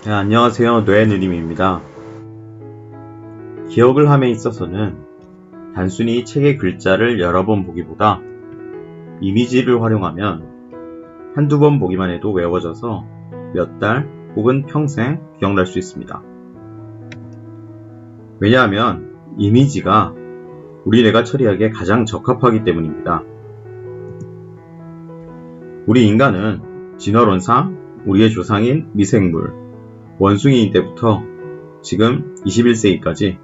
네, 안녕하세요. 뇌누님입니다. 기억을 함에 있어서는 단순히 책의 글자를 여러 번 보기보다 이미지를 활용하면 한두 번 보기만 해도 외워져서 몇 달 혹은 평생 기억날 수 있습니다. 왜냐하면 이미지가 우리 뇌가 처리하기에 가장 적합하기 때문입니다. 우리 인간은 진화론상 우리의 조상인 미생물, 원숭이인 때부터 지금 21세기까지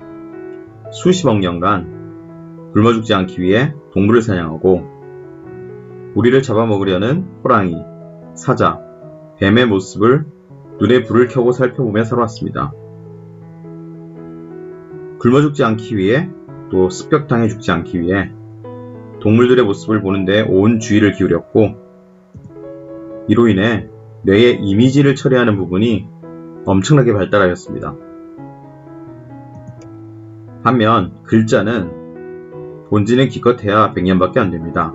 수십억 년간 굶어 죽지 않기 위해 동물을 사냥하고 우리를 잡아먹으려는 호랑이, 사자, 뱀의 모습을 눈에 불을 켜고 살펴보며 살아왔습니다. 굶어 죽지 않기 위해 또 습격당해 죽지 않기 위해 동물들의 모습을 보는 데 온 주의를 기울였고 이로 인해 뇌의 이미지를 처리하는 부분이 엄청나게 발달하였습니다. 반면 글자는 본지는 기껏해야 100년밖에 안됩니다.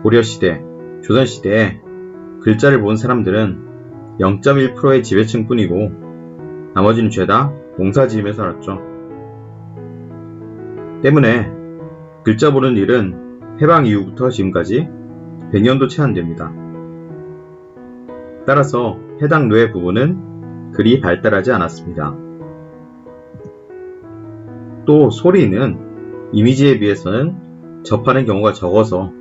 고려시대, 조선시대에 글자를 본 사람들은 0.1%의 지배층 뿐이고 나머지는 죄다 농사지으며 살았죠. 때문에 글자 보는 일은 해방 이후부터 지금까지 100년도 채 안됩니다. 따라서 해당 뇌 부분은 그리 발달하지 않았습니다. 또 소리는 이미지에 비해서는 접하는 경우가 적어서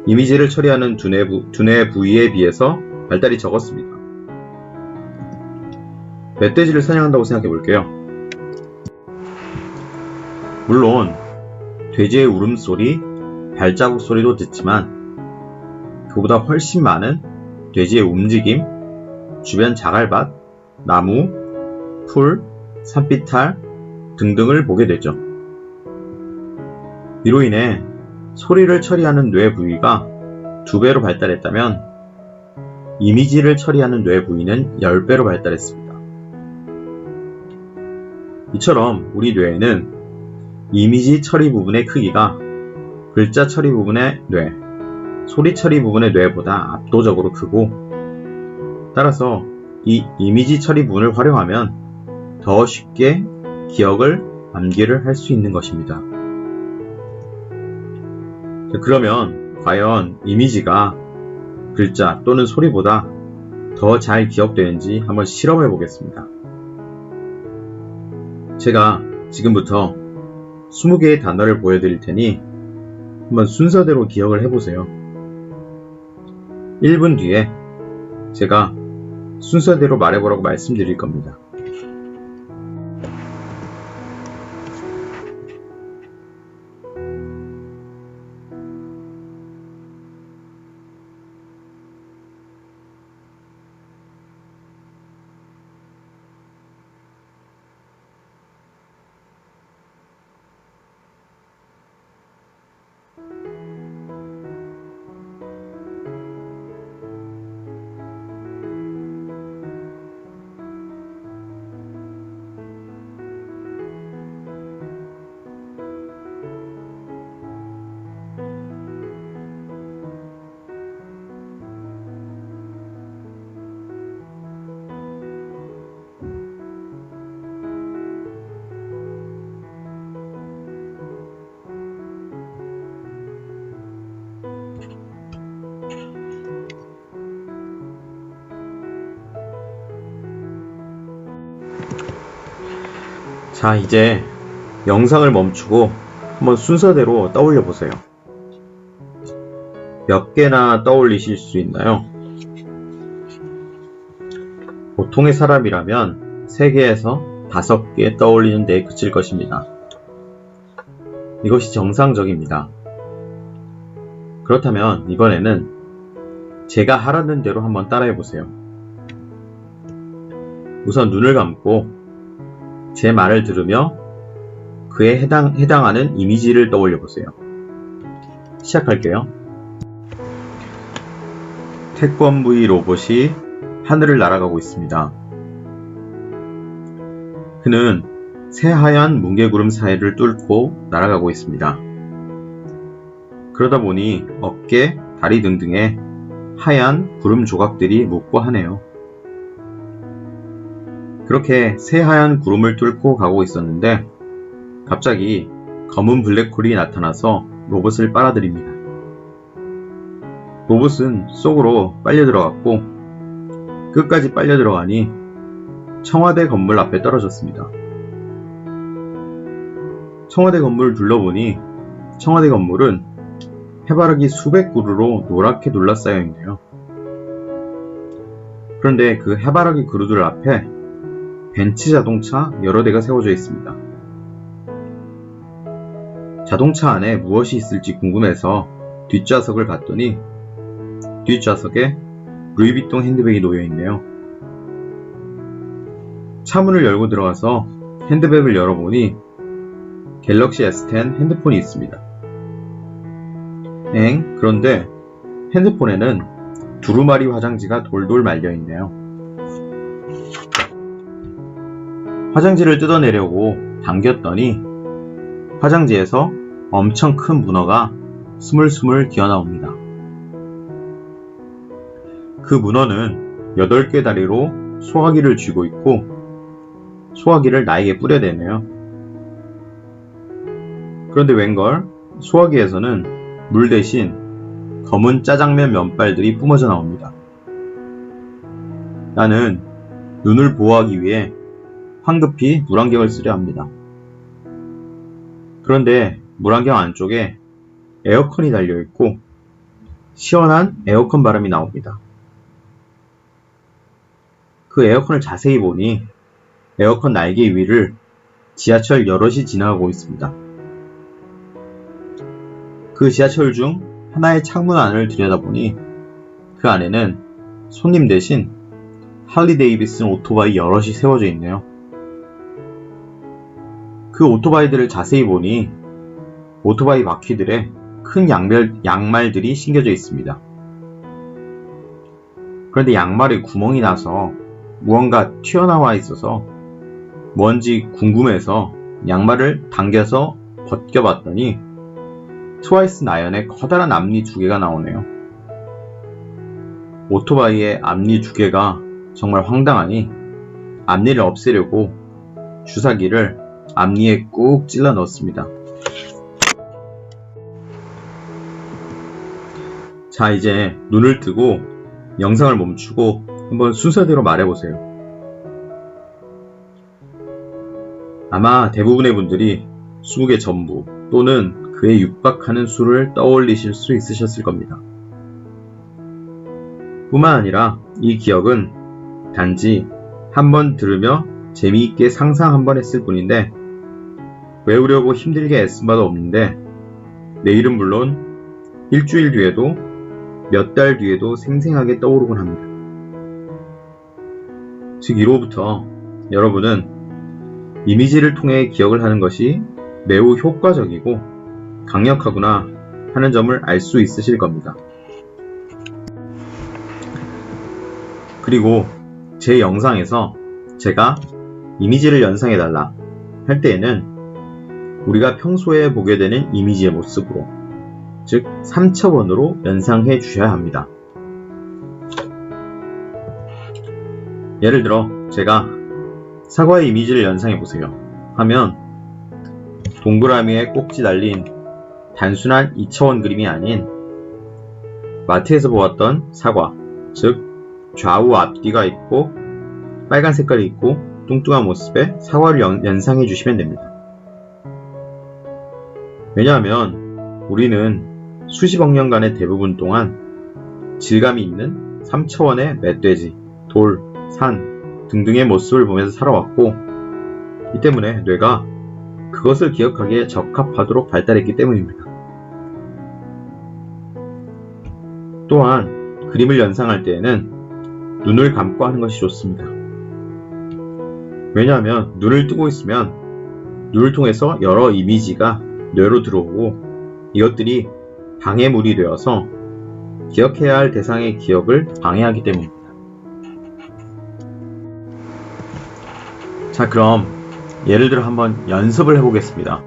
이미지를 처리하는 두뇌 부위에 비해서 발달이 적었습니다. 멧돼지를 사냥한다고 생각해 볼게요. 물론 돼지의 울음소리, 발자국 소리도 듣지만 그보다 훨씬 많은 돼지의 움직임, 주변 자갈밭, 나무, 풀, 산비탈 등등을 보게 되죠. 이로 인해 소리를 처리하는 뇌 부위가 2배로 발달했다면 이미지를 처리하는 뇌 부위는 10배로 발달했습니다. 이처럼 우리 뇌에는 이미지 처리 부분의 크기가 글자 처리 부분의 뇌, 소리 처리 부분의 뇌보다 압도적으로 크고 따라서 이 이미지 처리 부분을 활용하면 더 쉽게 기억을 암기를 할 수 있는 것입니다. 그러면 과연 이미지가 글자 또는 소리보다 더 잘 기억되는지 한번 실험해 보겠습니다. 제가 지금부터 20개의 단어를 보여드릴 테니 한번 순서대로 기억을 해보세요. 1분 뒤에 제가 순서대로 말해보라고 말씀드릴 겁니다. 자, 이제 영상을 멈추고 한번 순서대로 떠올려 보세요. 몇 개나 떠올리실 수 있나요? 보통의 사람이라면 3개에서 5개 떠올리는 데 그칠 것입니다. 이것이 정상적입니다. 그렇다면 이번에는 제가 하라는 대로 한번 따라해 보세요. 우선 눈을 감고 제 말을 들으며 그에 해당하는 이미지를 떠올려 보세요. 시작할게요. 태권브이 로봇이 하늘을 날아가고 있습니다. 그는 새하얀 뭉게구름 사이를 뚫고 날아가고 있습니다. 그러다 보니 어깨, 다리 등등에 하얀 구름 조각들이 묻고 하네요. 그렇게 새하얀 구름을 뚫고 가고 있었는데 갑자기 검은 블랙홀이 나타나서 로봇을 빨아들입니다. 로봇은 속으로 빨려 들어갔고 끝까지 빨려 들어가니 청와대 건물 앞에 떨어졌습니다. 청와대 건물을 둘러보니 청와대 건물은 해바라기 수백 그루로 노랗게 둘러싸여 있네요. 그런데 그 해바라기 그루들 앞에 벤츠 자동차 여러 대가 세워져 있습니다. 자동차 안에 무엇이 있을지 궁금해서 뒷좌석을 봤더니 뒷좌석에 루이비통 핸드백이 놓여있네요. 차문을 열고 들어가서 핸드백을 열어보니 갤럭시 S10 핸드폰이 있습니다. 그런데 핸드폰에는 두루마리 화장지가 돌돌 말려있네요. 화장지를 뜯어내려고 당겼더니 화장지에서 엄청 큰 문어가 스물스물 기어나옵니다. 그 문어는 8개 다리로 소화기를 쥐고 있고 소화기를 나에게 뿌려대네요. 그런데 웬걸 소화기에서는 물 대신 검은 짜장면 면발들이 뿜어져 나옵니다. 나는 눈을 보호하기 위해 황급히 물안경을 쓰려 합니다. 그런데 물안경 안쪽에 에어컨이 달려있고 시원한 에어컨 바람이 나옵니다. 그 에어컨을 자세히 보니 에어컨 날개 위를 지하철 여럿이 지나가고 있습니다. 그 지하철 중 하나의 창문 안을 들여다보니 그 안에는 손님 대신 할리 데이비슨 오토바이 여럿이 세워져 있네요. 그 오토바이들을 자세히 보니 오토바이 바퀴들에 큰 양말들이 신겨져 있습니다. 그런데 양말에 구멍이 나서 무언가 튀어나와 있어서 뭔지 궁금해서 양말을 당겨서 벗겨봤더니 트와이스 나연의 커다란 앞니 2개가 나오네요. 오토바이의 앞니 2개가 정말 황당하니 앞니를 없애려고 주사기를 앞니에 꾹 찔러 넣었습니다. 자, 이제 눈을 뜨고 영상을 멈추고 한번 순서대로 말해보세요. 아마 대부분의 분들이 20개 전부 또는 그에 육박하는 수를 떠올리실 수 있으셨을 겁니다. 뿐만 아니라 이 기억은 단지 한번 들으며 재미있게 상상 한번 했을 뿐인데 외우려고 힘들게 애쓴 바도 없는데 내일은 물론 일주일 뒤에도 몇 달 뒤에도 생생하게 떠오르곤 합니다. 즉 이로부터 여러분은 이미지를 통해 기억을 하는 것이 매우 효과적이고 강력하구나 하는 점을 알 수 있으실 겁니다. 그리고 제 영상에서 제가 이미지를 연상해달라 할 때에는 우리가 평소에 보게 되는 이미지의 모습으로, 즉 3차원으로 연상해 주셔야 합니다. 예를 들어 제가 사과의 이미지를 연상해 보세요 하면 동그라미에 꼭지 달린 단순한 2차원 그림이 아닌 마트에서 보았던 사과, 즉 좌우 앞뒤가 있고 빨간 색깔이 있고 뚱뚱한 모습의 사과를 연상해 주시면 됩니다. 왜냐하면 우리는 수십억 년간의 대부분 동안 질감이 있는 3차원의 멧돼지, 돌, 산 등등의 모습을 보면서 살아왔고 이 때문에 뇌가 그것을 기억하기에 적합하도록 발달했기 때문입니다. 또한 그림을 연상할 때에는 눈을 감고 하는 것이 좋습니다. 왜냐하면 눈을 뜨고 있으면 눈을 통해서 여러 이미지가 뇌로 들어오고 이것들이 방해물이 되어서 기억해야 할 대상의 기억을 방해하기 때문입니다. 자, 그럼 예를 들어 한번 연습을 해보겠습니다.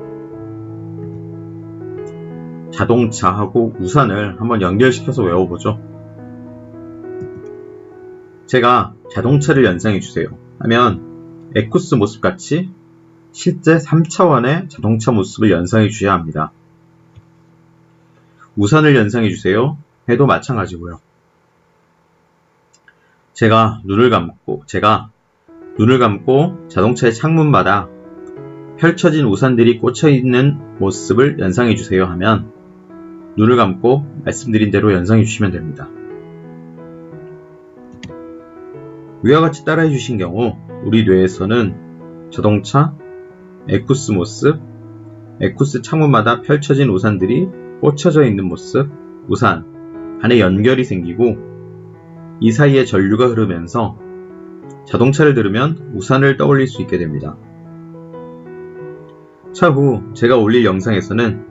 자동차하고 우산을 한번 연결시켜서 외워보죠. 제가 자동차를 연상해 주세요 하면 에쿠스 모습같이 실제 3차원의 자동차 모습을 연상해 주셔야 합니다. 우산을 연상해 주세요 해도 마찬가지고요. 제가 눈을 감고 자동차의 창문마다 펼쳐진 우산들이 꽂혀 있는 모습을 연상해 주세요 하면 눈을 감고 말씀드린 대로 연상해 주시면 됩니다. 위와 같이 따라해 주신 경우 우리 뇌에서는 자동차, 에쿠스 모습, 에쿠스 창문마다 펼쳐진 우산들이 꽂혀져 있는 모습, 우산 간에 연결이 생기고 이 사이에 전류가 흐르면서 자동차를 들으면 우산을 떠올릴 수 있게 됩니다. 차후 제가 올릴 영상에서는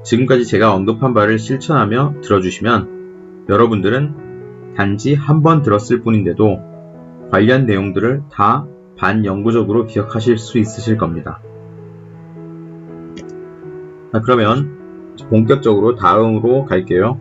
지금까지 제가 언급한 바를 실천하며 들어주시면 여러분들은 단지 한 번 들었을 뿐인데도 관련 내용들을 다 반영구적으로 기억하실 수 있으실 겁니다. 그러면 본격적으로 다음으로 갈게요.